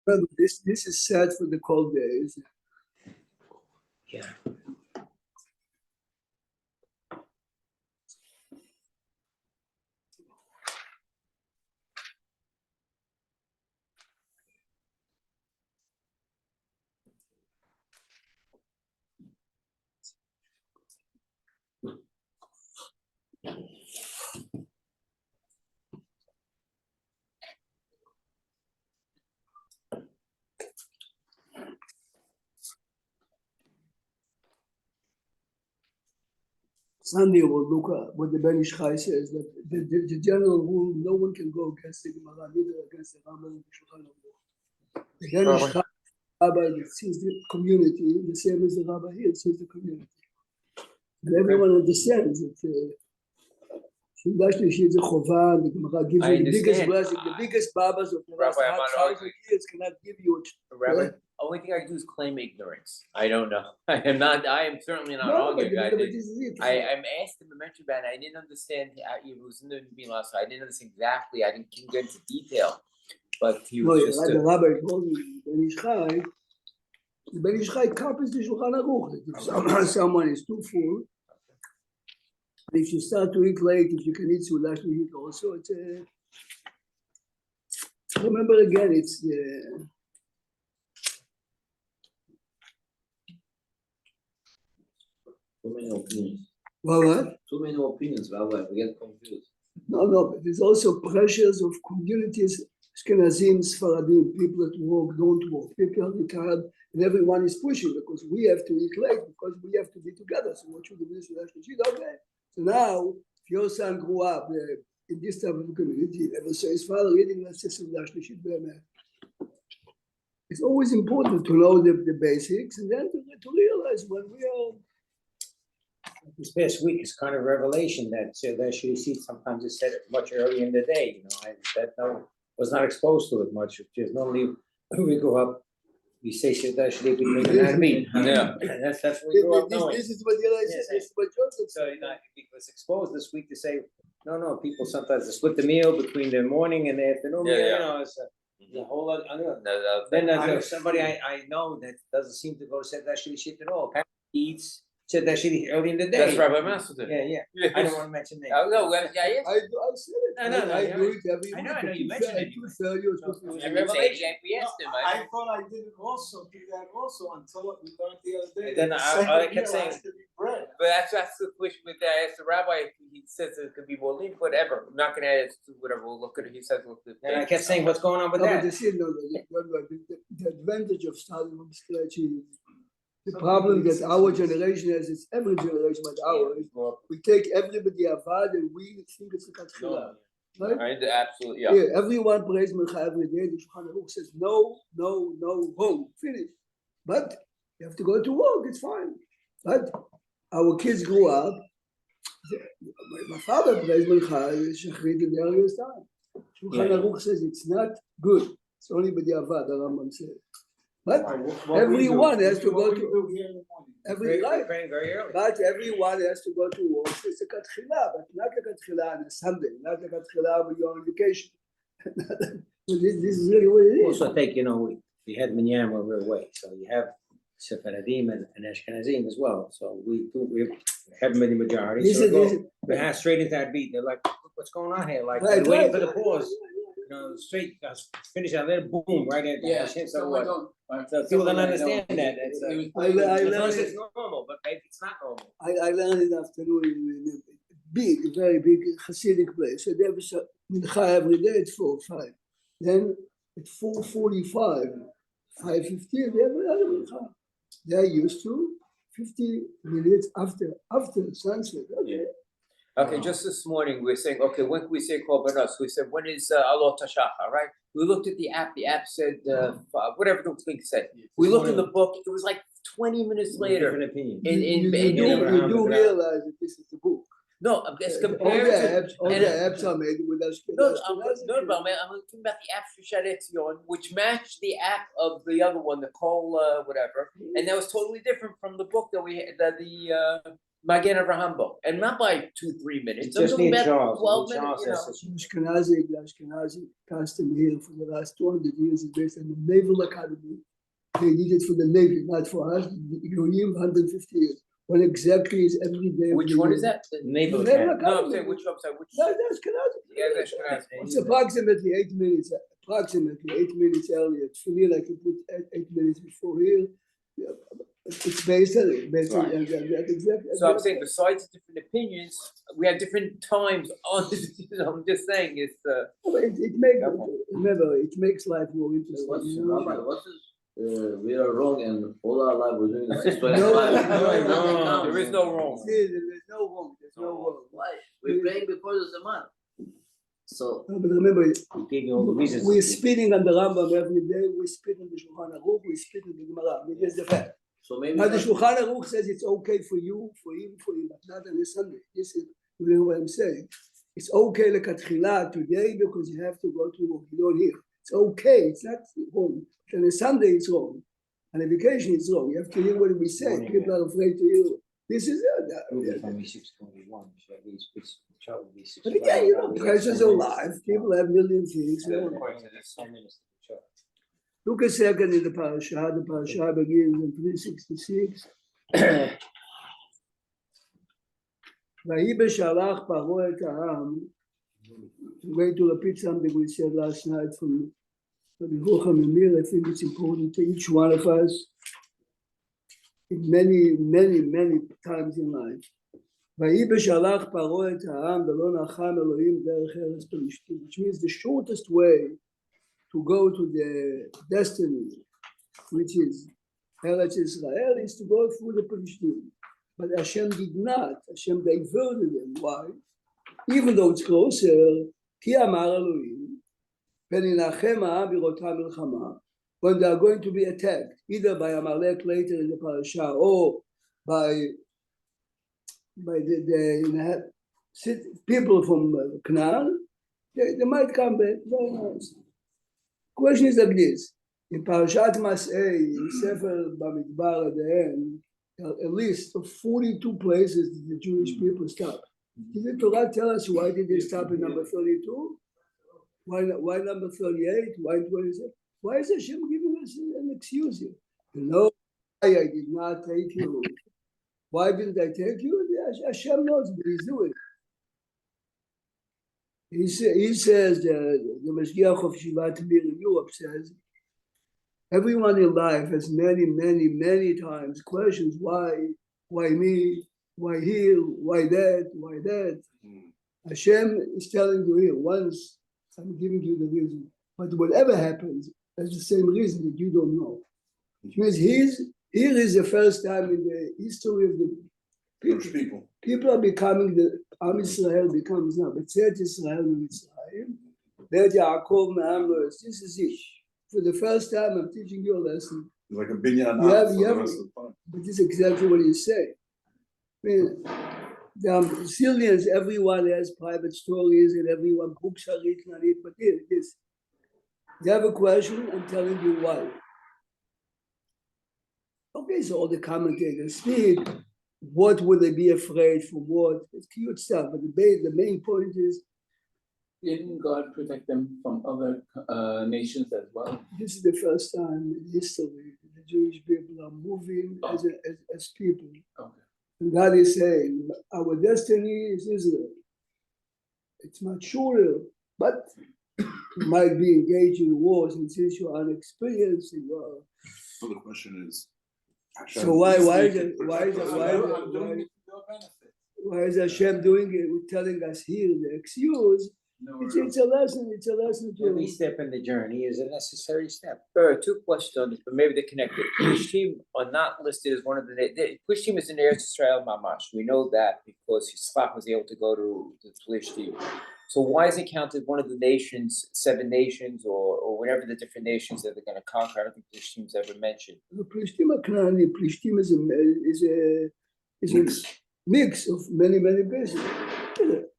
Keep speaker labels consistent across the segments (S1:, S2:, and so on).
S1: Remember, this is sad for the cold days.
S2: Yeah.
S1: Sunday we'll look at what the Ben Ish Chai says, that the general rule, no one can go against the Gemara, neither against the Rambam and the Shulchan Aruch. The Ben Ish Chai, Rabbi that sees the community, the same as the Rabbi here sees the community. And everyone understands that Shuldash Lishi is a Chova, the Gemara gives you the biggest blessing, the biggest babas of the last 1,000 years cannot give you it.
S2: Rabbi, only thing I do is claim ignorance. I don't know. I am certainly not arguing. I'm asked him to mention about it. I didn't understand. It was in the Milah, so I didn't understand exactly. I didn't get into detail. But he was just.
S1: The Rabbi told me, the Ben Ish Chai copies the Shulchan Aruch. If someone is too full, if you start to eat late, if you can eat Shuldash Lishi also, it's remember again, it's the.
S3: Too many opinions.
S1: What?
S3: Too many opinions, Rabbi. We get confused.
S1: No, but there's also pressures of communities, Ashkenazim, Sfaradim, people that work, don't work, people are retired, and everyone is pushing because we have to eat late, because we have to be together. So what should we do? Okay. So now, if your son grew up in this type of community, ever say his father reading it's always important to know the basics and then to realize when we are.
S4: This past week is kind of revelation that Shri sometimes is said much earlier in the day. Was not exposed to it much. Just normally when we go up, we say Shri between the Nagmi.
S2: Yeah.
S4: That's what we grew up knowing.
S1: This is what this is what Joseph
S4: said. So it was exposed this week to say, no, people sometimes they split the meal between the morning and the afternoon. It's the whole other. Then somebody I know that doesn't seem to go to Seder Shri at all. Apparently he eats said that shit early in the day.
S2: That's Rabbi Master.
S4: Yeah. I don't want to mention names.
S1: I said it. I do it every
S4: I know you mentioned it.
S2: We asked him.
S5: I thought I did it also, do that also until we learned the other day.
S4: And then I kept saying,
S2: but that's the question with that. I asked the rabbi, he says it could be more lean, whatever. I'm not going to add to whatever. We'll look at it. He says, look at it.
S4: And I kept saying, what's going on with that?
S1: The advantage of starting from scratch is the problem that our generation has, it's every generation but ours. We take everybody avad and we think it's a katchila.
S2: Right? Absolutely, yeah.
S1: Everyone prays Mincha every day. The Shulchan Aruch says no, home, finish. But you have to go to work, it's fine. But our kids grew up. My father prays Mincha Shachrit in the earliest time. Shulchan Aruch says it's not good. It's only by the avad, the Rambam says. But everyone has to go to every life. But everyone has to go to work. It's a katchila, but not a katchila on a Sunday, not a katchila when you're on vacation. This is really what it is.
S4: Also, I think we had Minyan when we were away, so you have Sephardim and Ashkenazim as well. So we have many majority. So we have straight into that beat. They're like, "What's going on here?" Like they're waiting for the pause. Straight finish out there, boom, right at so people don't understand that. It's normal, but maybe it's not normal.
S1: I learned in the afternoon in a very big Hasidic place. So there was Mincha every day at 4 or 5. Then at 4:45, 5:15, they have another Mincha. They're used to 50 minutes after sunset.
S2: Okay, just this morning we're saying, okay, when can we say Korbanos? We said, when is Alot HaShachar, right? We looked at the app said, whatever the thing said. We looked in the book, it was like 20 minutes later.
S4: Different opinion.
S1: You do realize that this is the book.
S2: No, as compared
S1: all the apps are made with us.
S2: No, I'm talking about the app for Shad Etzion, which matched the app of the other one, the Call whatever, and that was totally different from the book that we had, Magen Avraham book, and not by 2-3 minutes. I'm
S4: Just
S2: talking
S4: need
S2: about
S4: Charles.
S2: 12
S4: Charles
S2: minutes. You know.
S4: says it's-
S1: The Ashkenazi custom here for the last 200 years is based on the Naval Academy. They did it for the Navy, not for us. You 150 years. What exactly is every day? of
S2: Which
S1: the
S2: one
S1: year.
S2: is that?
S4: Naval
S1: Naval
S4: Academy.
S1: Academy.
S2: No, I'm saying which. I'm sorry. Which?
S1: No, that's Ashkenazi.
S2: Yeah, that's Ashkenazi.
S1: It's approximately 8 minutes. Approximately 8 minutes earlier. For me, like you put 8 minutes before here. Yeah, it's based on it.
S2: Right.
S1: Exactly.
S2: So I'm saying, besides the different opinions, we have different times on. I'm just saying, it's.
S1: It makes remember it makes life more interesting.
S3: What's,
S1: You know?
S3: Rabbi, what's this? We are wrong and all our life we're doing this.
S1: No,
S2: there is no wrong.
S1: See, there's no wrong. There's no wrong.
S3: Why? We're praying before the Zaman. So
S1: No, but remember,
S4: We gave you all the reasons.
S1: we're spitting on the Rambam every day. We spit on the Shulchan Aruch. We spit on the Gemara. I mean, that's the fact.
S3: maybe
S1: Now the
S3: that-
S1: Shulchan Aruch says it's okay for you, for him, but not on a Sunday. This is you know what I'm saying. It's okay lekatchila today because you have to go to work. You don't hear. It's okay. It's not wrong. But on a Sunday, it's wrong. On a vacation, it's wrong. You have to hear what we say. People are afraid to hear. This is
S4: From 621, so at least it's probably
S1: But again, you know, pressures are live. People have million things. You know. Look a second in the parasha. The parasha begins in 366. ויהי בשלח פרעה את העם. I'm going to repeat something we said last night from the Memir. I think it's important to each one of us in many times in life. ויהי בשלח פרעה את העם ולא נחם אלוהים דרך ארץ פלישתים, which means the shortest way to go to the destiny, which is Eretz Israel, is to go through the Pelishtim. But Hashem did not. Hashem diverted them. Why? Even though it's closer, כי אמר אלוהים, וננחם העם בראותם מלחמה, when they are going to be attacked, either by Amalek later in the parasha, or by the people from Canaan, they might come back. Very nice. Question is like this: in Parashat Mas'ei, in Sefer Bamidbar at the end, a list of 42 places that the Jewish people stop. Did the Torah tell us why did they stop at number 32? Why number 38? Why 27? Why is Hashem giving us an excuse here? You know why I did not take you. Why didn't I take you? Hashem knows what he's doing. He says, the Mashgiach of Shivat Mir in Europe says, everyone in life has many times questions, why me, why here, why that. Hashem is telling you here, once I'm giving you the reason, but whatever happens, there's the same reason that you don't know. Which means here is the first time in the history of the people. People are becoming the Am Israel becomes now. Betzet Israel and Mitzrayim. Bet Yaakov Me'am Lo'es. This is it. For the first time, I'm teaching you a lesson.
S6: Like a binyan
S1: But this is exactly what you say. I mean, there are zillions. Everyone has private stories, and everyone books are written on it. But here it is. You have a question. I'm telling you why. Okay, so all the commentators speak. What would they be afraid for? What? It's cute stuff, but the main point is,
S7: didn't God protect them from other nations as well?
S1: this is the first time in history the Jewish people are moving as people.
S7: Okay.
S1: And God is saying, our destiny is Israel. It's much shorter, but you might be engaged in wars, and since you are unexperienced, you are.
S6: So the question is,
S1: So why is
S7: I'm doing it for your benefit.
S1: why is Hashem doing it? Telling us here the excuse.
S7: No,
S1: It's a lesson. It's a lesson to
S4: Every step in the journey is a necessary step.
S2: There are two questions on this, but maybe they're connected. Plishtim are not listed as one of the Plishtim is in Eretz Israel Mamash. We know that because Yitzchak was able to go to the Plishtim. So why is it counted one of the nations, 7 nations, or whatever the different nations that they're going to conquer? I don't think Plishtim's ever mentioned.
S1: The Plishtim are Canaan. Plishtim is a mix of many places.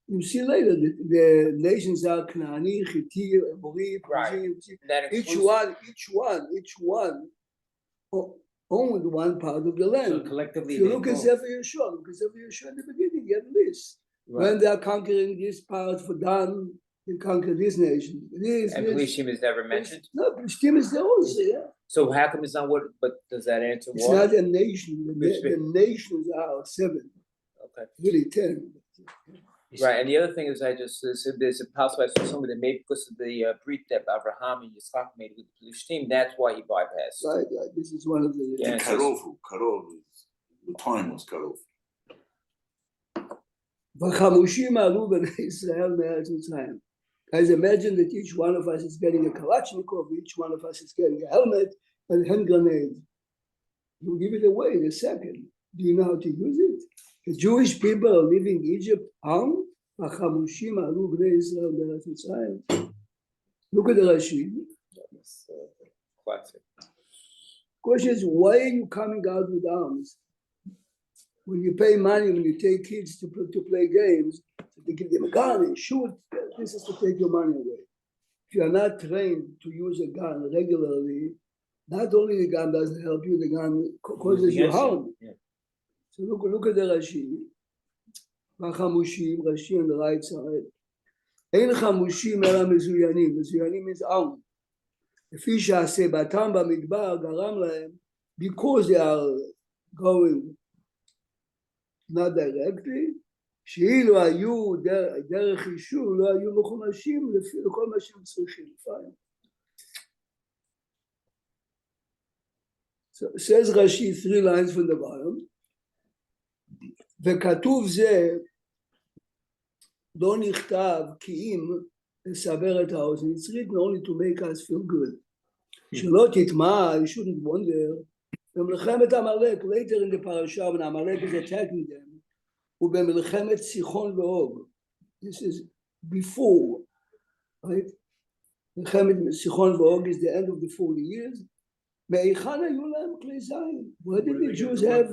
S1: You see later the nations are Canaani, Hittite, Amori,
S2: Right.
S1: Perizzi.
S2: That
S1: Each
S2: includes-
S1: one. owned one part of the
S4: So
S1: land.
S4: collectively,
S1: If you
S4: they
S1: look at
S4: both-
S1: Sefer Yeshua, in the beginning, you have a list.
S4: Right.
S1: When they are conquering this part for Dan, they conquer this nation.
S2: And Plishtim is never mentioned?
S1: No, Plishtim is there also, yeah.
S2: So how come it's not what, but does that answer
S1: It's
S2: why?
S1: not a nation. The nations are 7,
S2: Okay.
S1: really 10.
S2: Right, and the other thing is there's a possible I saw somebody that maybe because of the brit that Abraham and Yitzchak made with the Plishtim, that's why he bypassed.
S1: Right. This is one of the.
S2: Yeah.
S6: And Karov is, the time was Karov.
S1: V'chamushim alu b'nei Israel me'eretz Mitzrayim. Guys, imagine that each one of us is getting a Kalashnikov, each one of us is getting a helmet and a hand grenade. You give it away in a second. Do you know how to use it? The Jewish people are leaving Egypt armed. V'chamushim alu b'nei Israel me'eretz Mitzrayim. Look at the Rashi.
S2: That's classic.
S1: Question is, why are you coming out with arms? When you pay money, when you take kids to play games, they give them a gun and shoot. This is to take your money away. If you are not trained to use a gun regularly, not only the gun doesn't help you, the gun causes you harm.
S4: Yeah.
S1: So look at the Rashi. Vachamushim, Rashi on the right side. Ein chamushim ela mezuyanim. Mezuyanim means armed. לפי שהסיבתם במדבר גרם להם, because they are going not directly, שאילו היו דרך אישור, לא היו מחומשים לכל מה שהם צריכים. So says Rashi 3 lines from the bottom, וכתוב זה לא נכתב כי אם לסבר את האוזן, it's written only to make us feel good. שלא תטמע, you shouldn't wonder, במלחמת עמלק, later in the Perasha, when Amalek is attacking them, ובמלחמת סיחון ואוג, this is before, right? מלחמת סיחון ואוג is the end of the 40 years, מהיכן היו להם כלי זין? Why did the Jews have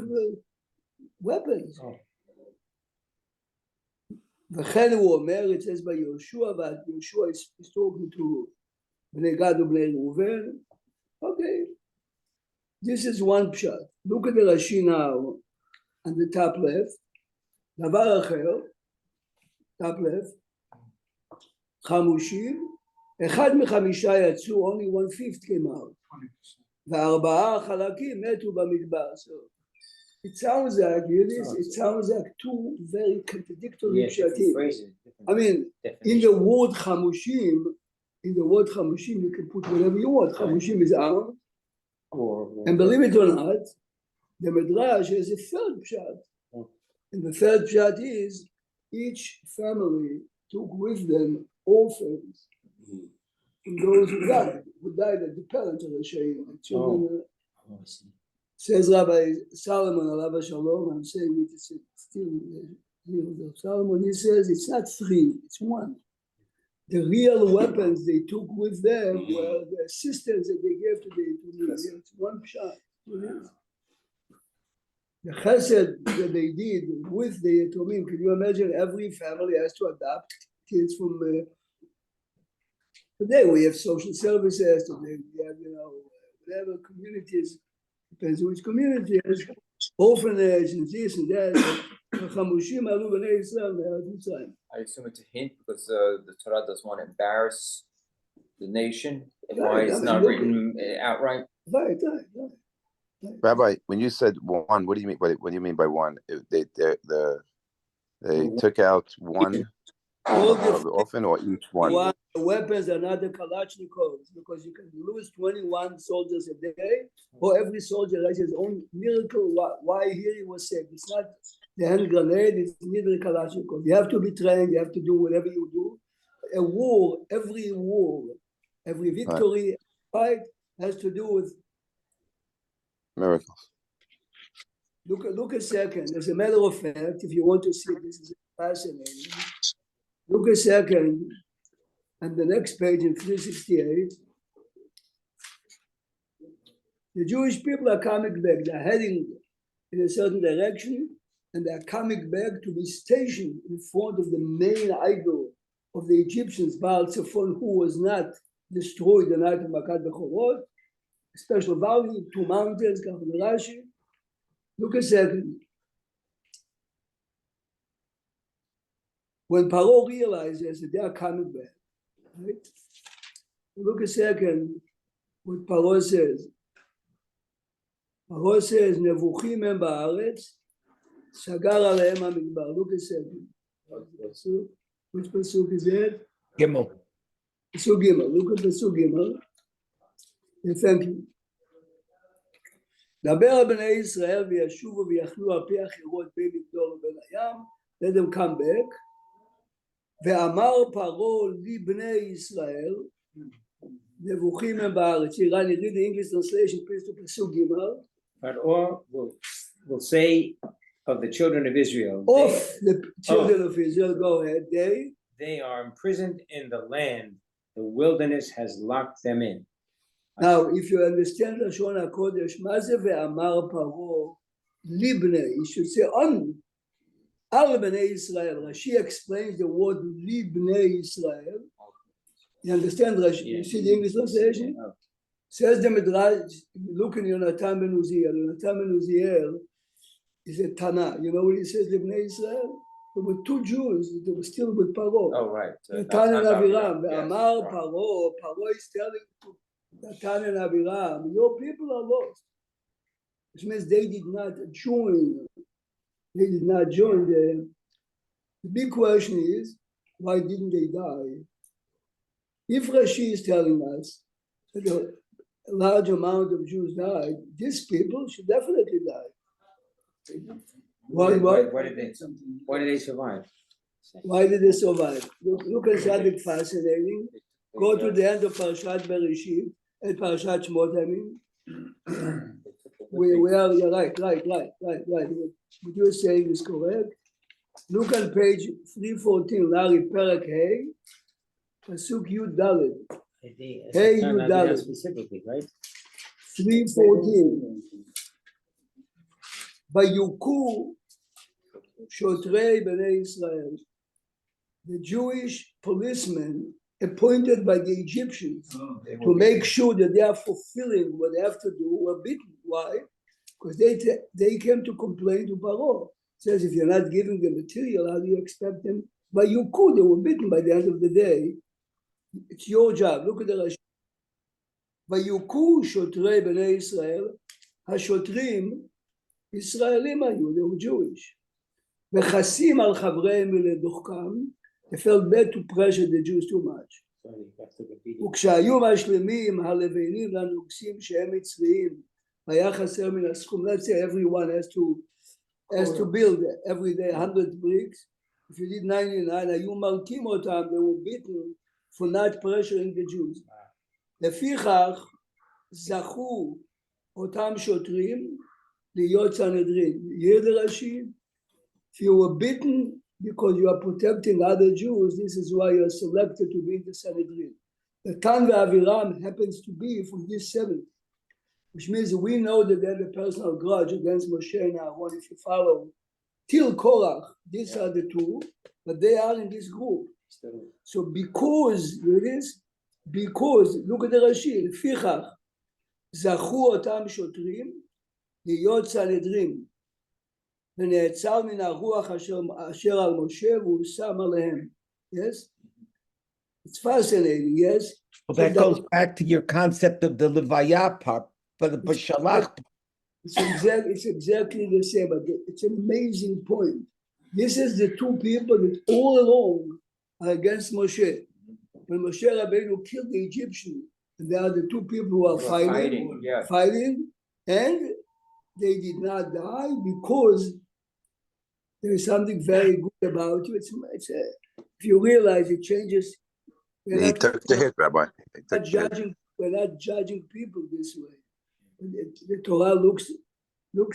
S1: weapons? וכן הוא אומר, it says by Yoshua, but Yoshua is talking to בני גד ובני ראובן. Okay, this is one pshat. Look at the Rashi now on the top left. דבר אחר, top left, חמושים, אחד מחמישה יצאו, only 1/5 came out. ו4 חלקים מתו במדבר. So it sounds like, it sounds like 2 very contradictory pshatim. I mean, in the word chamushim, you can put whatever you want. Chamushim is armed. And believe it or not, the Midrash has a third pshat. And the third pshat is, each family took with them orphans. And those who died at the parents of the Shaykh. Says Rabbi Solomon, Alav Shalom, I'm saying it is still Solomon, he says it's not 3, it's 1. The real weapons they took with them were the assistance that they gave to the Edomim. It's one shot. The chesed that they did with the Edomim, can you imagine every family has to adopt kids from today we have social services, today we have, whatever communities, depends which community, orphanage and this and that. I
S2: assume it's a hint because the Torah doesn't want to embarrass the nation. Why it's not written outright?
S1: Right.
S8: Rabbi, when you said 1, what do you mean? What do you mean by 1? They took out 1 often, or each one?
S1: The weapons are not the Kalashnikovs, because you can lose 21 soldiers a day, or every soldier has his own miracle. Why here he was saved? It's not the hand grenade, it's neither the Kalashnikov. You have to be trained, you have to do whatever you do. A war, every victory, fight has to do with
S8: miracles.
S1: Look a second. As a matter of fact, if you want to see this is fascinating. Look a second, and the next page in 368. The Jewish people are coming back. They're heading in a certain direction, and they're coming back to be stationed in front of the main idol of the Egyptians, Baal Zephon, who was not destroyed the night of Makat Bechorot. special value, 2 mountains, Rashi. Look a second. When Paro realizes that they are coming back, right? Look a second what Paro says. Paro says, Nevuchim em ba'aretz, sagar alehem hamidbar. Look a second. Which pasuk is that?
S9: Gimel.
S1: Pasuk Gimel. Look at pasuk Gimel. And thank you. דבר על בני ישראל וישובו ויאכלו על פי החירות בין מגדול ובין הים. Let them come back. ואמר פרעה לבני ישראל, נבוכים הם בארץ. Rani, read the English translation, please, to pasuk Gimel.
S4: Pharaoh will say of the children of Israel,
S1: The children of Israel, go ahead.
S4: They are imprisoned in the land. The wilderness has locked them in.
S1: Now, if you understand Lashon HaKodesh, מה זה ואמר פרעה לבני? You should say on. Al bnei Israel. Rashi explains the word libnei Israel. You understand Rashi? You see the English translation? Says the Midrash, look in Yonatan ben Uziel. Yonatan ben Uziel is a Tana. You know what he says, libnei Israel? There were 2 Jews that were still with Paro.
S2: Oh, right.
S1: Natan and Aviram. Ve'amar Paro. Paro is telling to Natan and Aviram, your people are lost. Which means they did not join. They did not join. The big question is, why didn't they die? If Rashi is telling us that a large amount of Jews died, these people should definitely die. Why
S4: Why did they survive?
S1: Why did they survive? Look at something fascinating. Go to the end of Perashat Bereshit and Perashat Shmot, I mean. We are, you're right. What you're saying is correct. Look at page 314, Larry Perek Hey, Pasuk Yud Dalet. Hey, Yud Dalet.
S4: Specifically, right?
S1: 314. Vayuku Shotrei Bnei Israel. The Jewish policemen appointed by the Egyptians to make sure that they are fulfilling what they have to do were beaten. Why? Because they came to complain to Paro. Says if you're not giving the material, how do you expect them? But you could, they were beaten by the end of the day. It's your job. Look at the Rashi. ויוכו שוטרי בני ישראל, השוטרים ישראלים היו, they were Jewish. וחסים על חבריהם ולדוחקם, they felt bad to pressure the Jews too much. וכשהיו משלימים הלבנים לנוגסים שהם מצריים, היה חסר מן הסכום. Let's say everyone has to build every day 100 bricks. If you did 99, היו מלקים אותם, they were beaten for not pressuring the Jews. לפיכך זכו אותם שוטרים להיות סנהדרין. Hear the Rashi? If you were beaten because you are protecting other Jews, this is why you are selected to be in the Sanhedrin. The Tan ve'Aviram happens to be from this 7, which means we know that they have a personal grudge against Moshe and Aaron. If you follow till Korach, these are the 2, but they are in this group. So because look at the Rashi, לפיכך זכו אותם שוטרים להיות סנהדרין. ונעצר מן הרוח אשר על משה והוא שם עליהם. Yes? It's fascinating, yes?
S9: Well, that goes back to your concept of the Levaya part, but the Beshalach.
S1: It's exactly the same, but it's an amazing point. This is the 2 people that all along are against Moshe. When Moshe Rabbeinu killed the Egyptian, and they are the 2 people who are fighting, and they did not die because there is something very good about you. If you realize it changes.
S8: He took the hit, Rabbi.
S1: We're not judging people this way. The Torah looks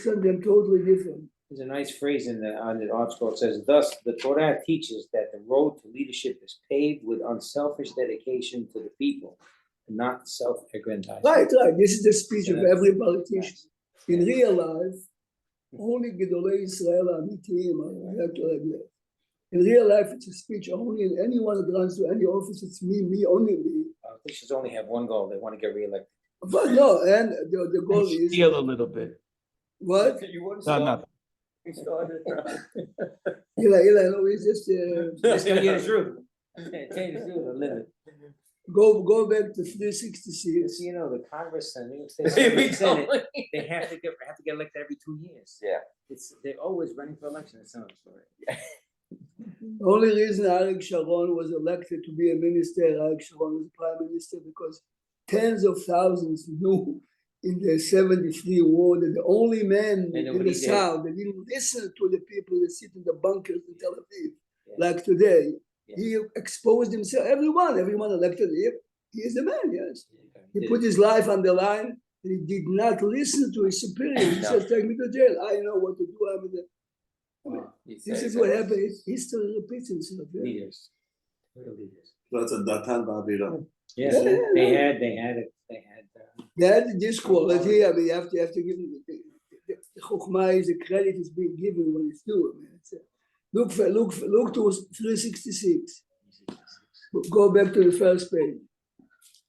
S1: at them totally different.
S4: There's a nice phrase on the article. It says, thus, the Torah teaches that the road to leadership is paved with unselfish dedication to the people, and not self-aggrandizement.
S1: Right. This is the speech of every politician. In real life, only Gedolei Israel are Amitiyim. In real life, it's a speech only, and anyone that runs to any office, it's me, only me.
S4: Politicians only have one goal. They want to get reelected.
S1: But no, and the goal is
S9: Steal a little bit.
S1: what?
S2: You want
S9: No, no.
S2: You started.
S1: Eli, no, it's just
S4: Let's go get the truth.
S2: Tell you the truth, I live it.
S1: go back to 366.
S4: You know, the Congress and the
S2: We
S4: Senate,
S2: don't-
S4: they have to get elected every 2 years.
S2: Yeah.
S4: They're always running for election, it's another story.
S1: The only reason Arik Sharon was elected to be a minister, Arik Sharon was prime minister, because tens of thousands knew in the 73 war that the only man
S4: They know
S1: in
S4: what
S1: the
S4: he did.
S1: South that didn't listen to the people that sit in the bunkers in Tel Aviv,
S4: Yeah.
S1: like today.
S4: Yeah.
S1: He exposed himself, everyone elected him. He is the man, yes. He put his life on the line, and he did not listen to his superior. He
S2: No.
S1: says, take me to jail. I know what to do.
S4: Wow.
S1: This is what happened. History repeats itself. Yeah.
S4: Leaders. Real leaders.
S6: That's a Datan Ba'avira.
S4: Yeah,
S1: Yeah,
S4: they
S1: yeah.
S4: had it.
S1: They had this quality. I mean, you have to give them the chokhmah is the credit is being given when it's due. I mean, look to 366. Go back to the first page.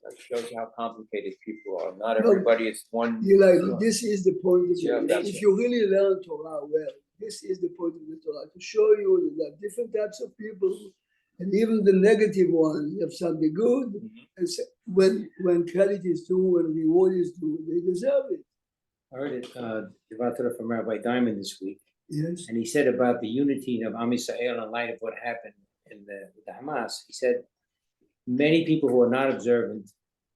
S2: That shows you how complicated people are. Not
S1: No.
S2: everybody is one.
S1: You like this is the point of
S2: Yeah,
S1: it.
S2: that's
S1: If
S2: it.
S1: you really learn Torah well, this is the point of the Torah to show you that different types of people, and even the negative ones have something good. And so when credit is due, when reward is due, they deserve it.
S4: I heard it, Devatada from Rabbi Diamond this week,
S1: Yes.
S4: and he said about the unity of Am Yisrael in light of what happened with the Hamas. He said many people who are not observant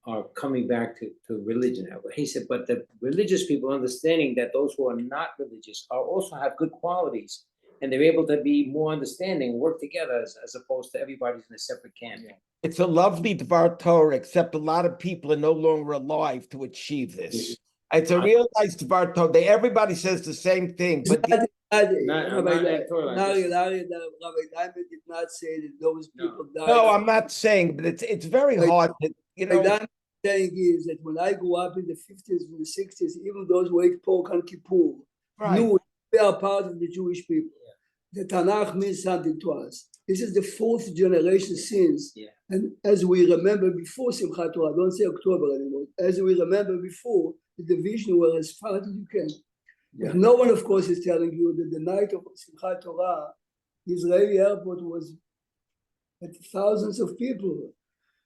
S4: are coming back to religion. He said, but the religious people understanding that those who are not religious are also have good qualities, and they're able to be more understanding, work together as opposed to everybody's in a separate camp.
S9: It's a lovely Dvar Torah, except a lot of people are no longer alive to achieve this. It's a real nice Dvar Torah. Everybody says the same thing, but
S4: Not that Torah,
S1: Rabbi
S4: just-
S1: Diamond did not say that those people died.
S9: no, I'm not saying, but it's very hard to,
S1: Rabbi Diamond saying is that when I grew up in the 50s and the 60s, even those who ate pork on Kippur knew they are part of the Jewish people. The Tanakh means something to us. This is the fourth generation since.
S4: Yeah.
S1: And as we remember before Simchat Torah, don't say October anymore, as we remember before, the division were as far as you can. But no one, of course, is telling you that the night of Simchat Torah, the Israeli airport was at thousands of people,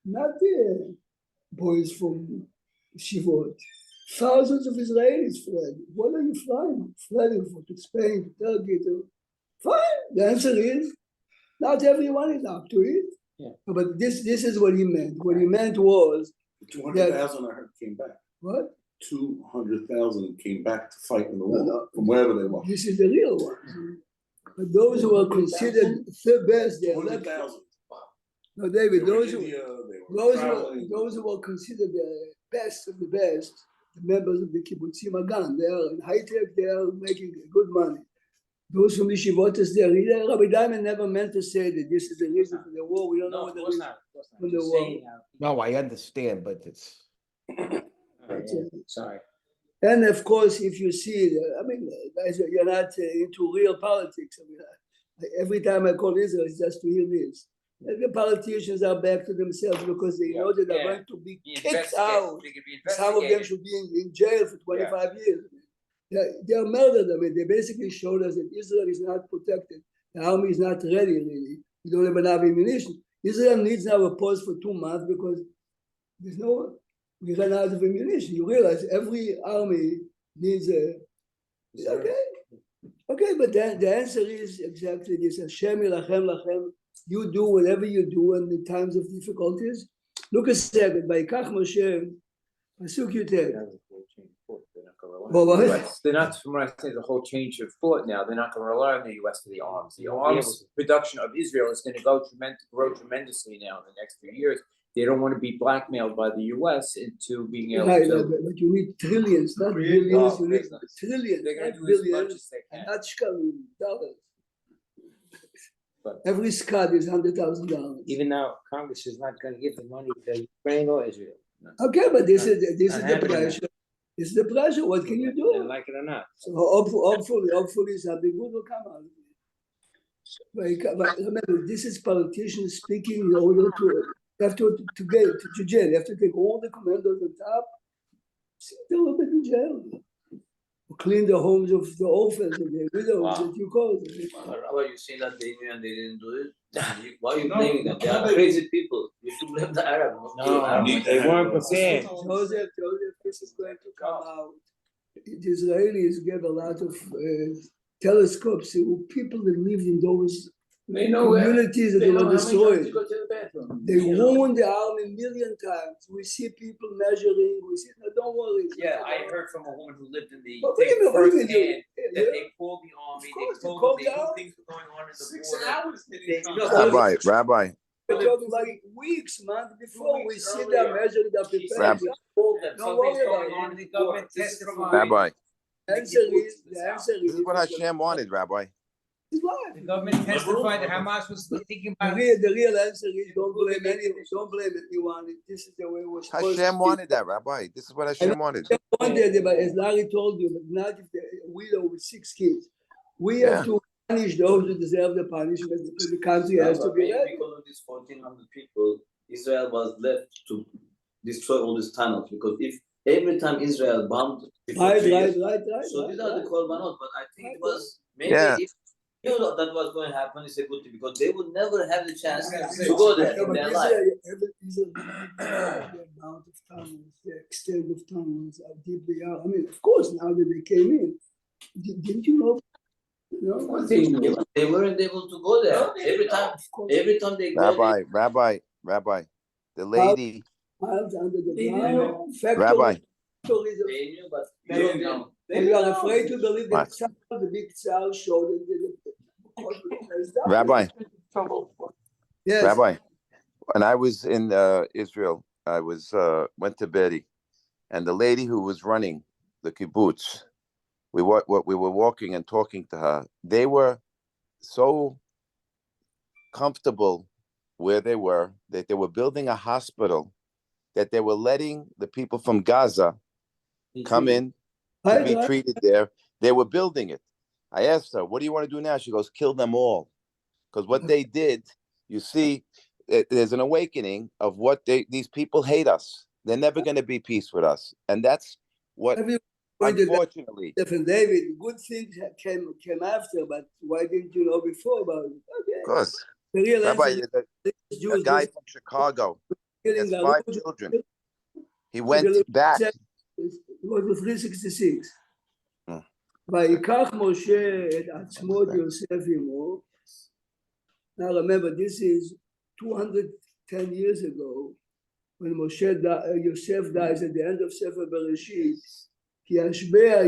S1: not the boys from Shivot. Thousands of Israelis fled. What are you flying? Flying to Spain, to Turkey, fine. The answer is not everyone is up to it.
S4: Yeah.
S1: But this is what he meant. What he meant was
S6: 200,000 I heard came back.
S1: what?
S6: 200,000 came back to fight in the war
S1: No.
S6: from wherever they were.
S1: This is the real one. But those who are considered the best, they are left.
S6: 200,000.
S1: No, David,
S6: They were
S1: those
S6: in
S1: who
S6: India, they were traveling.
S1: those who are considered the best of the best, the members of the kibbutzim Agan, they are in high tech, they are making good money. Those from Yeshivot is there. Rabbi Diamond never meant to say that this is the reason for the war. We don't know
S4: No,
S1: what
S4: of
S1: the
S4: course
S1: reason.
S4: not. Of course not.
S1: From the
S4: Just
S1: war.
S4: saying,
S9: no, I understand, but it's
S4: sorry.
S1: And of course, if you see, I mean, guys, you're not into real politics. I mean, every time I call Israel, it's just to hear this. The politicians are back to themselves because they know that they're going to be kicked out. Some of them should be in jail for 25 years. They are murdered. I mean, they basically showed us that Israel is not protected. The army is not ready, really. We don't have enough ammunition. Israel needs now a pause for 2 months because there's no, we ran out of ammunition. You realize every army needs a, okay. Okay, but the answer is exactly this. Hashem yilachem lachem. You do whatever you do in the times of difficulties. Look a second. Vayikach Moshe, Pasuk Yutet. Well, what?
S2: They're not, from what I say, the whole change of thought now. They're not going to rely on the U.S. for the arms. The arms production of Israel is going to grow tremendously now in the next few years. They don't want to be blackmailed by the U.S. into being able
S1: Right,
S2: to.
S1: but you need trillions, not
S2: Create
S1: billions. You need
S2: business.
S1: trillions,
S2: They're going
S1: not
S2: to do as much
S1: billions,
S2: as they
S1: and
S2: can.
S1: not shkalim, dollars.
S2: But-
S1: Every scud is $100,000.
S4: Even now, Congress is not going to give the money to Ukraine or Israel.
S1: Okay, but this is the
S4: happening.
S1: pressure. This is the pressure. What can you
S4: Whether
S1: do?
S4: they like it or not.
S1: So hopefully something good will come out of it. But remember, this is politicians speaking in order to, you have to get to jail. You have to take all the commanders on top sit a little bit in jail. Clean the homes of the orphans and the widows that you call them.
S3: Rabbi, you say that they knew and they didn't do it. Why are you blaming them? They are crazy people. You should blame the Arab. not the Arab.
S4: They weren't prepared.
S1: Joseph, this is going to come out. The Israelis gave a lot of telescopes to people that lived in those
S7: They know
S1: communities that
S7: they
S1: they
S7: know
S1: were
S7: how many
S1: destroyed.
S7: times to go to the bathroom.
S1: They warned the army a million times. We see people measuring. We see, no, don't worry.
S2: Yeah, I heard from a woman who lived in the
S1: But what do you
S2: thing
S1: mean, what do you mean?
S2: firsthand that
S1: Yeah.
S2: they called the army,
S1: Of course,
S2: they
S1: they
S2: told
S1: called
S2: them
S1: the
S2: they knew
S1: army.
S2: things were going on in the
S5: 6
S2: border.
S5: hours did
S2: They
S5: it come.
S2: knew-
S8: Rabbi,
S1: We're talking like weeks, months before we
S2: weeks
S1: see them
S2: earlier.
S1: measuring the
S2: She said
S1: prepared.
S2: they told them
S1: Don't
S2: something's
S1: worry
S2: going
S1: about
S2: on in
S4: The
S2: the border.
S4: government
S2: This is from a
S4: testified.
S8: Rabbi,
S1: The answer is,
S8: this is what Hashem wanted, Rabbi.
S1: is what?
S4: The government testified that Hamas was thinking about.
S1: The real answer is don't blame anyone. Don't blame anyone. This is the way we're supposed
S8: Hashem
S1: to
S8: wanted that, Rabbi. This is what Hashem wanted.
S1: wanted, but as Larry told you, but not if the widow with 6 kids. We
S8: Yeah.
S1: have to punish those who deserve the punishment because the country has to be
S3: Maybe
S1: ready.
S3: because of these 1,400 people, Israel was left to destroy all these tunnels. Because if every time Israel bombed, before
S1: Right.
S3: three years,
S1: So
S3: so these are the korbanot. But I think it was maybe
S8: Yeah.
S3: if you knew that was going to happen, it's a good thing because they would never have the chance to go there in their life.
S1: Israel the amount of tunnels, the extent of tunnels, how deep they are. I mean, of course, now that they came in, didn't you know?
S7: What they knew.
S3: Yeah, but they weren't able to go there. Every time they go there,
S8: Rabbi, the lady,
S1: Miles under the
S7: They
S1: ground,
S8: Rabbi,
S1: factories of.
S3: they knew, but
S7: They didn't know.
S1: And you are afraid to believe that
S8: What?
S1: the big Tsar showed
S8: Rabbi,
S1: Yes.
S8: Rabbi. When I was in Israel, I went to Betty, and the lady who was running the kibbutz, we were walking and talking to her. They were so comfortable where they were that they were building a hospital, that they were letting the people from Gaza come in to be treated there. They were building it. I asked her, what do you want to do now? She goes, kill them all. Because what they did, you see, there's an awakening of what these people hate us. They're never going to be peace with us. And that's what, unfortunately.
S1: Different David, good things came after, but why didn't you know before about it? Okay.
S8: Of course.
S1: The real
S8: Rabbi,
S1: answer is
S8: a guy from Chicago, he has 5 children. He went back.
S1: It was 366.
S8: Hmm.
S1: ויקח משה את עצמו את יוסף עמו. Now remember, this is 210 years ago, when Yosef dies at the end of Sefer Bereshit, כי השביע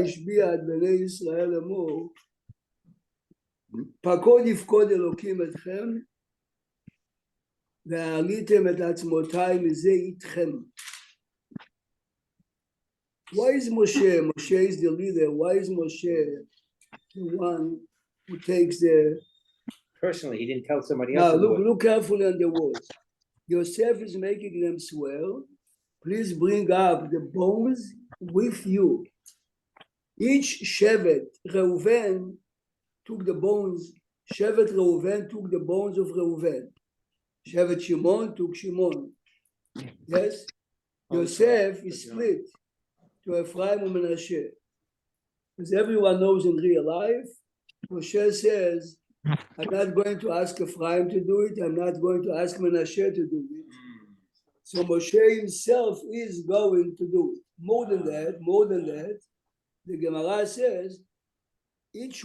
S1: את בני ישראל לאמור, פקוד יפקוד אלוקים אתכם, ועליתם את עצמותיי מזה איתכם. Why is Moshe? Moshe is the leader. Why is Moshe the one who takes the...
S4: Personally, he didn't tell somebody else.
S1: Now, look carefully on the words. Yosef is making them swear, please bring up the bones with you. Each Shevet, Reuven, took the bones. Shevet Reuven took the bones of Reuven. Shevet Shimon took Shimon. Yes? Yosef is split to Ephraim and Menashe. As everyone knows in real life, Moshe says, I'm not going to ask Ephraim to do it. I'm not going to ask Menashe to do it. So Moshe himself is going to do it. More than that, the Gemara says, each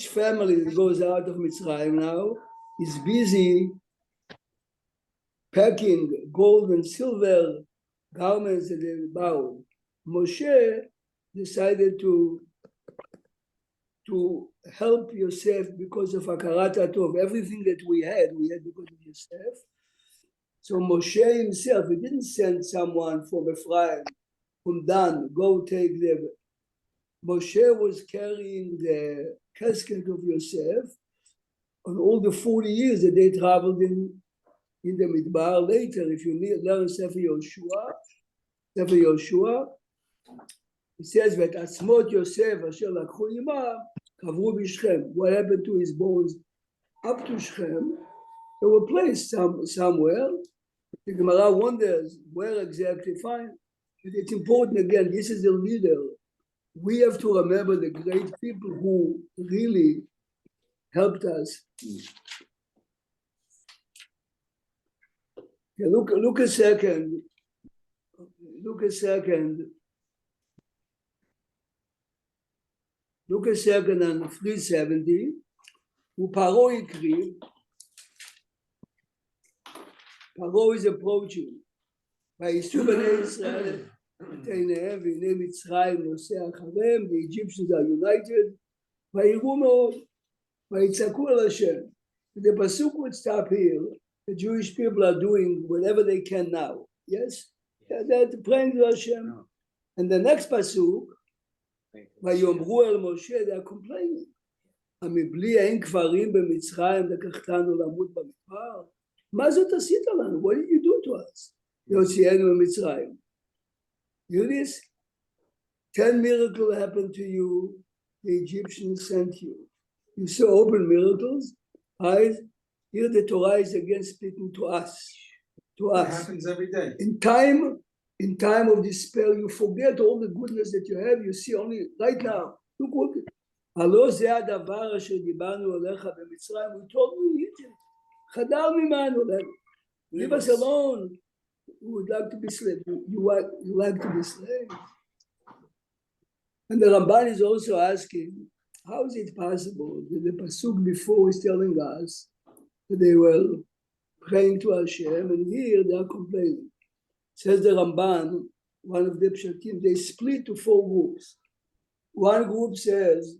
S1: family that goes out of Mitzrayim now is busy packing gold and silver garments that they bought. Moshe decided to help Yosef because of Hakarat Hatov. Everything that we had because of Yosef. So Moshe himself, he didn't send someone from Ephraim, from Dan, go take them. Moshe was carrying the casket of Yosef on all the 40 years that they traveled in the Midbar. Later, if you learn Sefer Yoshua, it says that Atzmot Yosef asher lakhu imam kavru b'Shechem. What happened to his bones up to Shechem? They were placed somewhere. The Gemara wonders where exactly. Fine. But it's important again, this is the leader. We have to remember the great people who really helped us. Okay, look a second. Look a second. Look a second on 370. Paro הקריב. Paro is approaching. ויסעו בני ישראל את עיניהם, והנה מצרים נוסע אחריהם, the Egyptians are united, ויראו מאוד, ויצעקו על השם. The pasuk would stop here. The Jewish people are doing whatever they can now. Yes? They're praying to Hashem. And the next pasuk, ויאמרו אל משה, they are complaining. המבלי אין כפרים במצרים, לקחתנו למות במדבר. מה זאת עשית לנו? What did you do to us? יוציאנו ממצרים. Hear this? 10 miracles happened to you. The Egyptians sent you. You saw open miracles. Right? Here the Torah is again speaking to us. To us.
S5: It happens every day.
S1: In time of despair, you forget all the goodness that you have. You see only right now. Look what. הלא זה הדבר אשר דיברנו עליך במצרים. We told you in Egypt. חדר ממנו. Leave us alone. You would like to be slaves. You like to be slaves. And the Ramban is also asking, how is it possible that the pasuk before is telling us that they were praying to Hashem, and here they are complaining? Says the Ramban, one of the Pshatim, they split to 4 groups. One group says,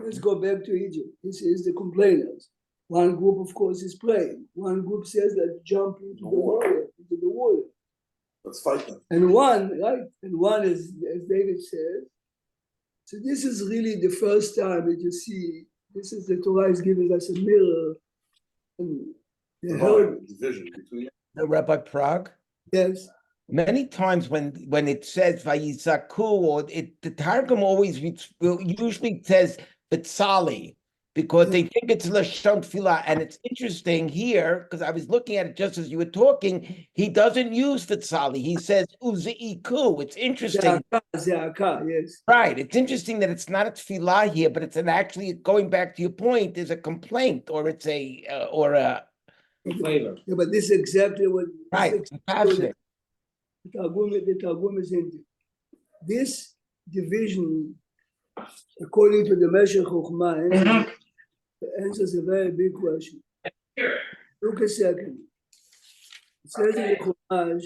S1: let's go back to Egypt. This is the complainers. One group, of course, is praying. One group says, let's jump into the water.
S6: Let's fight them.
S1: And one, right? And one is, as David says, so this is really the first time that you see, this is the Torah is giving us a mirror. And the
S6: division between
S9: Rabbi Prague?
S1: Yes.
S9: Many times when it says Vayisaku, or the Targum always usually says Betzali, because they think it's Lashon Tefillah. And it's interesting here, because I was looking at it just as you were talking, he doesn't use Betzali. He says Uzi'iku. It's interesting.
S1: Ze'aka, yes.
S9: Right. It's interesting that it's not a Tefillah here, but it's actually, going back to your point, is a complaint, or it's a
S4: Flavor.
S1: Yeah, but this is exactly what.
S9: Right. It's passionate.
S1: The Targum is in this division, according to the Meshech Chochmah, answers a very big question. Look a second. It says in the Chumash,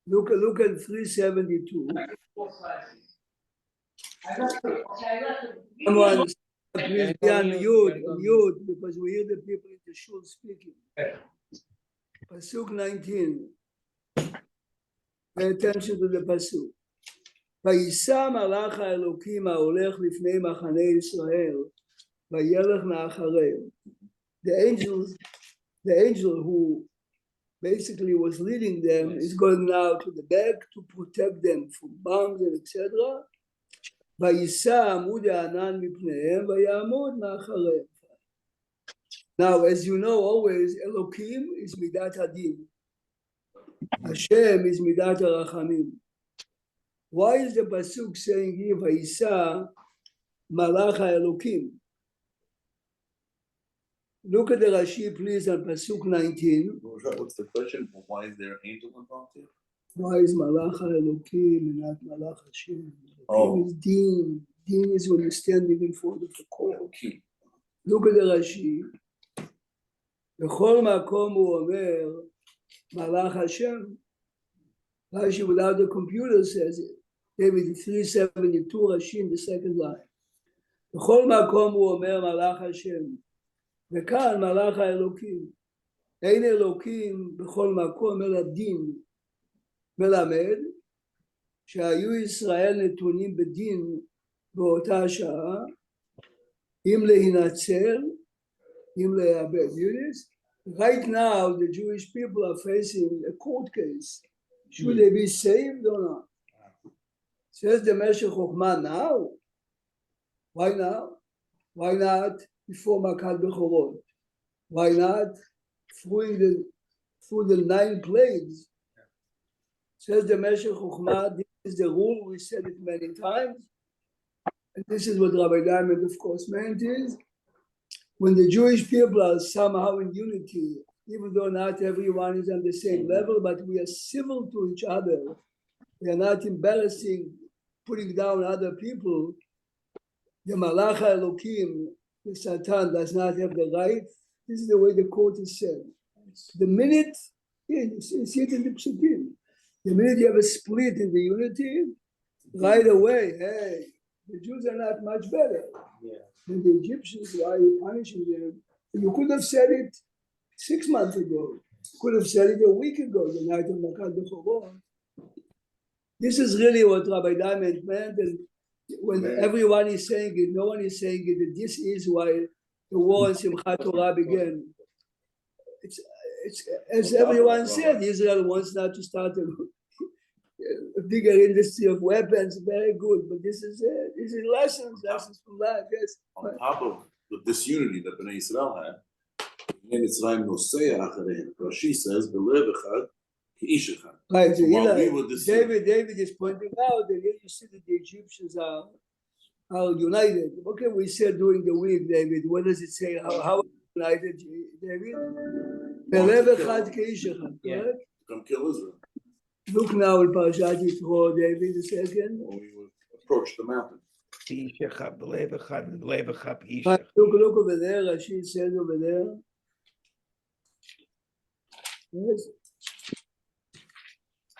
S1: look at 372. Someone, please be on mute, because we hear the people in the shul speaking. Pasuk 19. Pay attention to the pasuk. וישא מלאך האלוקים ההולך לפני מחנה ישראל, וילך מאחריהם. The angel who basically was leading them is going now to the back to protect them from bombs and etc. וישא עמוד הענן מפניהם, ויעמוד מאחריהם. Now, as you know, always Elokim is midat hadin. Hashem is midat harachamim. Why is the pasuk saying here, "Vayisa malach Elokim"? Look at the Rashi, please, on pasuk 19.
S6: What's the question? Why is there an angel involved here?
S1: Why is malach Elokim and not malach Hashem? Elokim is din. Din is when you're standing in front of the court. Look at the Rashi. בכל מקום הוא אומר מלאך השם. Rashi without the computer says it. David 372 Rashi in the second line. בכל מקום הוא אומר מלאך השם. וכאן מלאך האלוקים. אין אלוקים בכל מקום אלא דין. מלמד שהיו ישראל נתונים בדין באותה שעה, אם להינצל, right now, the Jewish people are facing a court case. Should they be saved or not? Says the Meshech Chochmah now. Why now? Why not before Makat Bechorot? Why not through the 9 plagues Says the Meshech Chochmah, this is the rule, we said it many times. And this is what Rabbi Diamond, of course, meant is, when the Jewish people are somehow in unity, even though not everyone is on the same level, but we are civil to each other, we are not embarrassing, putting down other people, the Malach Elokim, the Satan, does not have the right. This is the way the quote is said. The minute, you see it in the Psukim, the minute you have a split in the unity, right away, hey, the Jews are not much better than the Egyptians. Why are you punishing them? You could have said it 6 months ago. You could have said it a week ago, the night of Makat Bechorot. This is really what Rabbi Diamond meant, and when everyone is saying it, no one is saying it, that this is why the war in Simchat Torah began. It's as everyone said, Israel wants not to start a bigger industry of weapons, very good, but this is lessons from life, yes.
S6: On top of the disunity that Bnei Israel had, and Mitzrayim nosea acharein. Rashi says, "Belev echad, k'ish echad."
S1: Right, so
S6: While we were
S1: David is pointing out that here you see that the Egyptians are united. What can we say during the week, David? What does it say? How united, David? Belev echad, k'ish echad, correct?
S6: Come kill Israel.
S1: Look now at Perashat Yitro, David, a second.
S6: When we would approach the mountain.
S1: Look over there, Rashi says over there. Yes.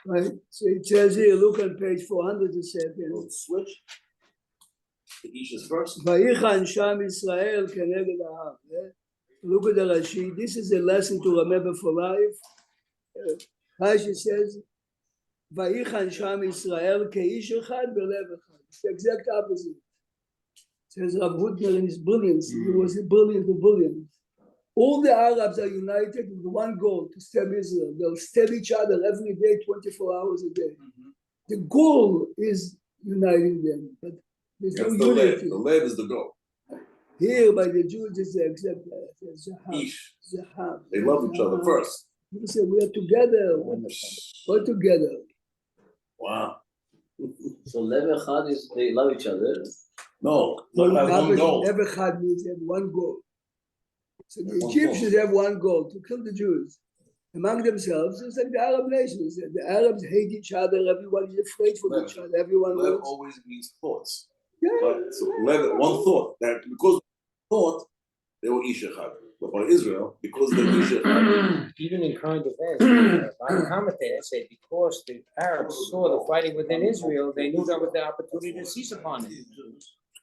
S1: Right, so it says here, look on page 400 a second.
S6: Switch. The Ish is first.
S1: Vayichan Sham Israel keneged ha'am. Look at the Rashi. This is a lesson to remember for life. Rashi says, Vayichan Sham Israel keish echad belev echad. It's the exact opposite. It says Rav Hutner in his brilliance. He was brilliant. All the Arabs are united with one goal, to stab Israel. They'll stab each other every day, 24 hours a day. The goal is uniting them, but there's no unity.
S6: The lev is the goal.
S1: Here, by the Jews, it's the exact
S6: Ish.
S1: Zahab.
S6: They love each other first.
S1: People say, we are together. We're together.
S6: Wow.
S3: So Lev Echad is they love each other.
S6: No, not have one goal.
S1: Never had means they have one goal. So the
S6: One
S1: Egyptians have one goal, to kill the Jews. Among themselves, it's like the Arab nations. The Arabs hate each other, everyone is afraid for each other, everyone
S6: Lev
S1: wants.
S6: always means thoughts.
S1: Yeah.
S6: Right? So Lev, one thought. That because thought, they were Ish Echad. But by Israel, because they're Ish Echad.
S4: Even in current events, our commentators say because the Arabs saw the fighting within Israel, they knew that was the opportunity to seize upon it.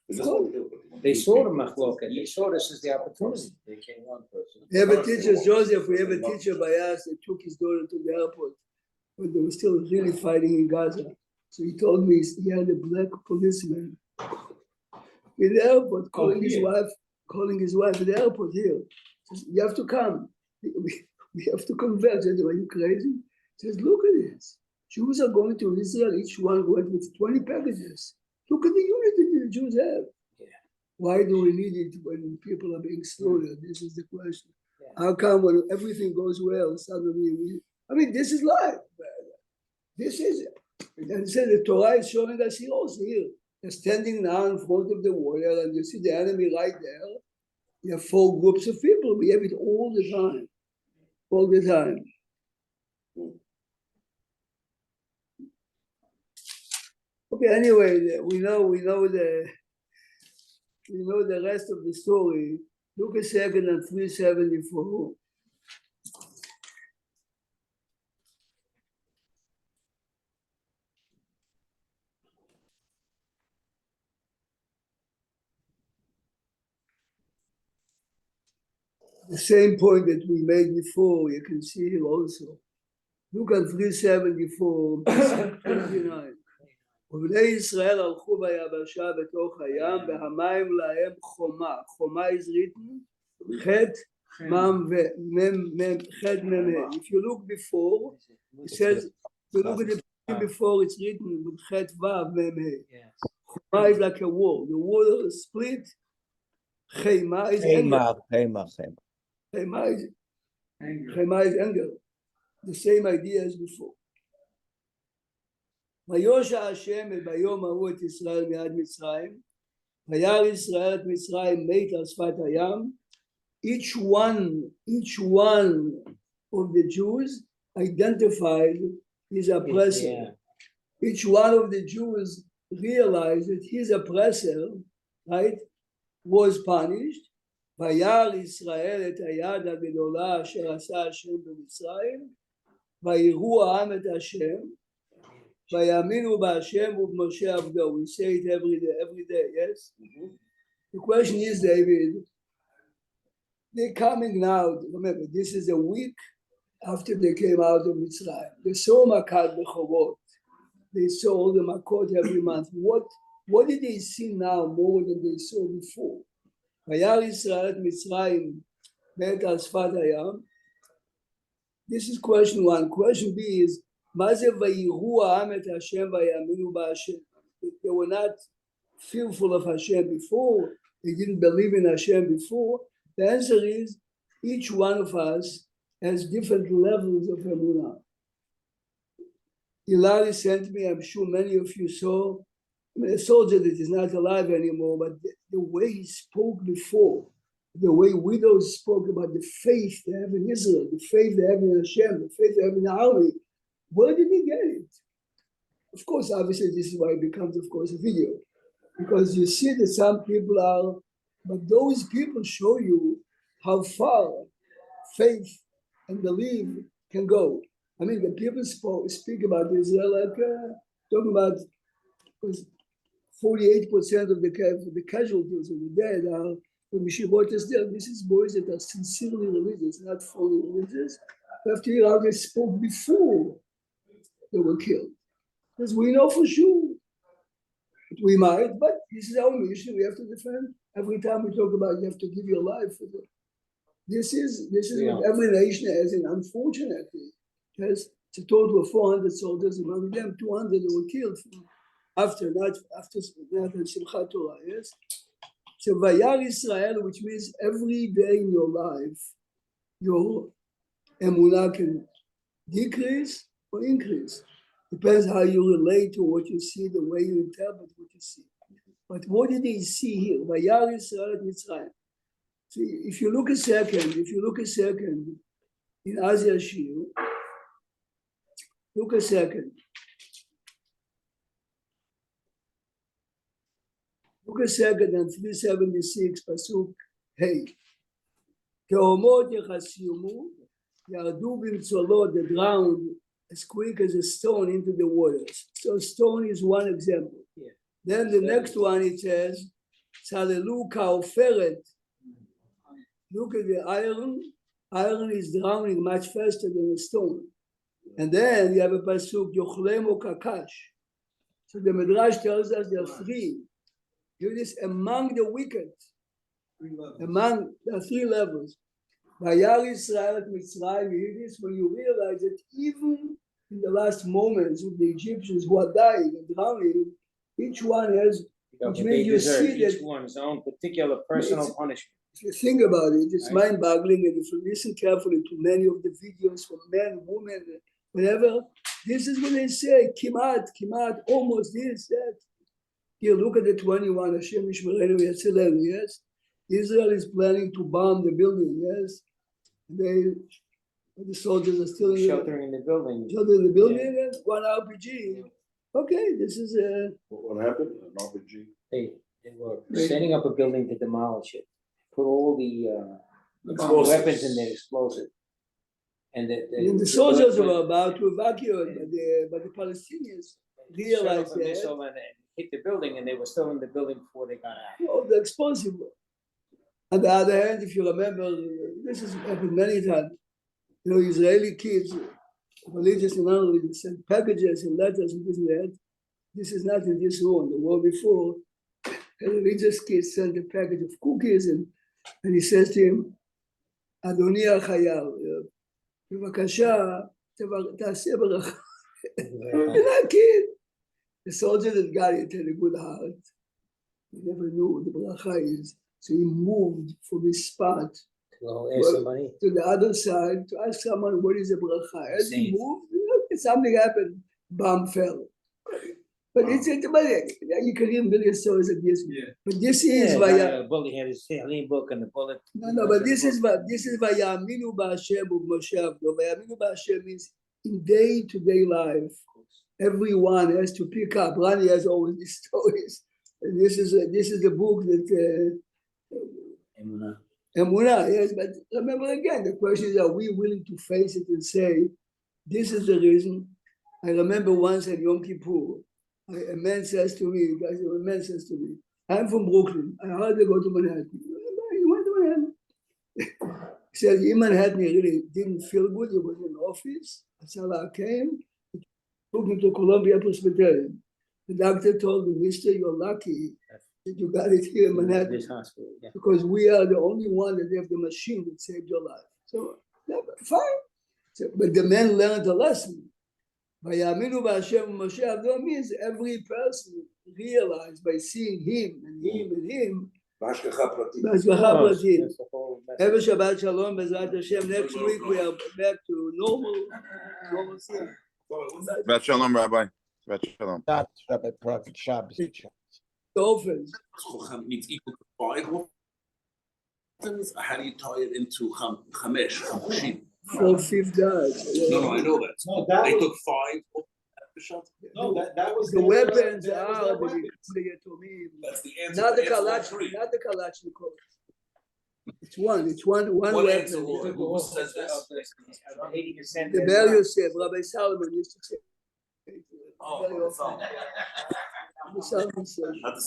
S4: They saw the machloket. They saw this as the opportunity.
S3: They came one person.
S1: We have a teacher, Joseph, we have a teacher by us that took his daughter to the airport when they were still really fighting in Gaza. So he told me he had a black policeman in the airport calling his wife at the airport here. Says, you have to come. We have to convert. I said, are you crazy? He says, look at this. Jews are going to Israel, each one went with 20 packages. Look at the unity the Jews have.
S4: Yeah.
S1: Why do we need it when people are being slaughtered? This is the question.
S4: Yeah.
S1: How come when everything goes well, suddenly this is life. This is it. And so the Torah is showing us here also here. They're standing now in front of the warrior and you see the enemy right there. You have 4 groups of people. We have it all the time. All the time. Okay, anyway, we know the rest of the story. Look a second at 374. The same point that we made before, you can see here also. Look at 374, 29. ובני ישראל הלכו ביבשה בתוך הים, והמים להם חומה. חומה is written, חטא מם ומם, חטא מם. If you look before, it says, if you look at the before, it's written with חטא וו מם. חומה is like a wall. The wall is split. חיימה is anger. Chema is anger. The same idea as before. ויושע השם את ביום ההוא את ישראל מיד מצרים, וירא ישראל את מצרים מת על שפת הים. Each one of the Jews identified his oppressor.
S4: Yeah.
S1: Each one of the Jews realized that his oppressor, right, was punished. וירא ישראל את היד הגדולה אשר עשה השם במצרים, ויראו העם את השם, ויאמינו בהשם ובמשה עבדו. We say it every day, yes? The question is, David, they're coming now, remember, this is a week after they came out of Mitzrayim. They saw Makat Bechovot. They saw all the Makot every month. What did they see now more than they saw before? וירא ישראל את מצרים מת על שפת הים. This is question one. Question B is, מה זה ויראו העם את השם ויאמינו בהשם? They were not fearful of Hashem before. They didn't believe in Hashem before. The answer is, each one of us has different levels of emunah. Hilary sent me, I'm sure many of you saw, a soldier that is not alive anymore, but the way he spoke before, the way widows spoke about the faith they have in Israel, the faith they have in Hashem, the faith they have in the army, where did he get it? Of course, obviously, this is why it becomes, of course, a video. Because you see that some people are, but those people show you how far faith and belief can go. I mean, the people speak about Israel like, talking about, because 48% of the casualties of the dead are from Yeshivot Esder. This is boys that are sincerely religious, not fully religious. You have to hear how they spoke before they were killed. Because we know for sure that we might, but this is our mission. We have to defend. Every time we talk about you have to give your life for it. This is what every nation has, and unfortunately, has a total of 400 soldiers, among them 200 were killed after Simchat Torah, yes? So Vayar Israel, which means every day in your life, your emunah can decrease or increase. Depends how you relate to what you see, the way you interpret what you see. But what did he see here? Vayar Israel at Mitzrayim. So if you look a second in Asia Shir, look a second. Look a second on 376, Pasuk Hey. Tehomot yechasiumu, yardu b'mtzolot, the ground as quick as a stone into the waters. So stone is one example. Yeah. Then the next one it says, Tzalelu ka'oferet. Look at the iron. Iron is drowning much faster than a stone. And then you have a pasuk, Yochlemo Kakash. So the Midrash tells us there are three. Here it is among the wicked. There are three levels. Vayar Israel at Mitzrayim, you hear this when you realize that even in the last moments of the Egyptians who are dying and drowning, each one has, which means you see that
S4: each one's own particular personal punishment.
S1: If you think about it, it's mind-boggling, and if you listen carefully to many of the videos from men, women, whatever, this is what they say, kimat, almost this, that. Here, look at the 21, Hashem Yishmerenu Yatzilenu, yes? Israel is planning to bomb the building, yes? The soldiers are still
S4: sheltering in the building.
S1: Sheltering in the building, and one RPG. Okay, this is a...
S6: What happened? An RPG?
S4: They were setting up a building to demolish it. Put all the weapons in there, explosive. And
S1: the soldiers were about to evacuate, but the Palestinians realized that.
S4: Missile and hit the building, and they were still in the building before they got out.
S1: Oh, the explosive. On the other hand, if you remember, this has happened many times. You know, Israeli kids, religious and non-religious, send packages and letters and this and that. This is not in this war. The war before, a religious kid sent a package of cookies, and he says to him, Adoni HaChayal, bevakasha, ta'aseh beracha. And that kid, the soldier that got it had a good heart. He never knew what the bracha is. So he moved from his spot to the other side to ask someone what is the bracha. As he moved, something happened, bomb fell. But it's you can read million stories of this.
S5: Yeah.
S1: But this is
S4: Yeah,
S1: why.
S4: the bully had his Halim book and the bullet.
S1: No, but this is Vayaminu B'Hashem U'Moshe Avdo. Vayaminu B'Hashem means in day-to-day life, everyone has to pick up. Rani has always these stories. And this is the book that Emunah, yes, but remember again, the question is, are we willing to face it and say, this is the reason? I remember once at Yom Kippur, a man says to me, I'm from Brooklyn, I hardly go to Manhattan. You went to Manhattan? He says, in Manhattan, he really didn't feel good, he was in the office, Salah came, took him to Columbia Presbyterian. The doctor told him, mister, you're lucky that you got it here in Manhattan.
S4: This hospital, yeah.
S1: Because we are the only one that have the machine that saved your life. So, yeah, fine. So, but the man learned a lesson. Vayaminu B'Hashem Moshe Avdo means every person realized by seeing him and him and him.
S6: בהשגחה פרטית.
S1: בהשגחה פרטית.
S4: That's the whole message.
S1: Every Shabbat Shalom, Bezrat Hashem. Next week we are back to normal.
S8: Shabbat Shalom, Rabbi. Shabbat Shalom.
S9: Not Rabbi Prophet Shabbos.
S1: Dolphins.
S6: Means equal to 5. How do you tie it into chamesh, chamushim?
S1: 4/5 days.
S6: No, I know that.
S5: No, that
S6: They
S5: was,
S6: took 5.
S5: no, that was.
S1: The weapons are the Yatomim.
S6: That's the answer.
S1: Not the
S6: Answer all
S1: Kalashnikov.
S6: three.
S1: Not the Kalashnikov. It's one
S6: What
S1: weapon.
S6: answer? Who says this?
S4: 80%.
S1: The Ber Yosef, Rabbi Solomon used to say.
S6: Oh,
S1: Rabbi Solomon said.
S6: not the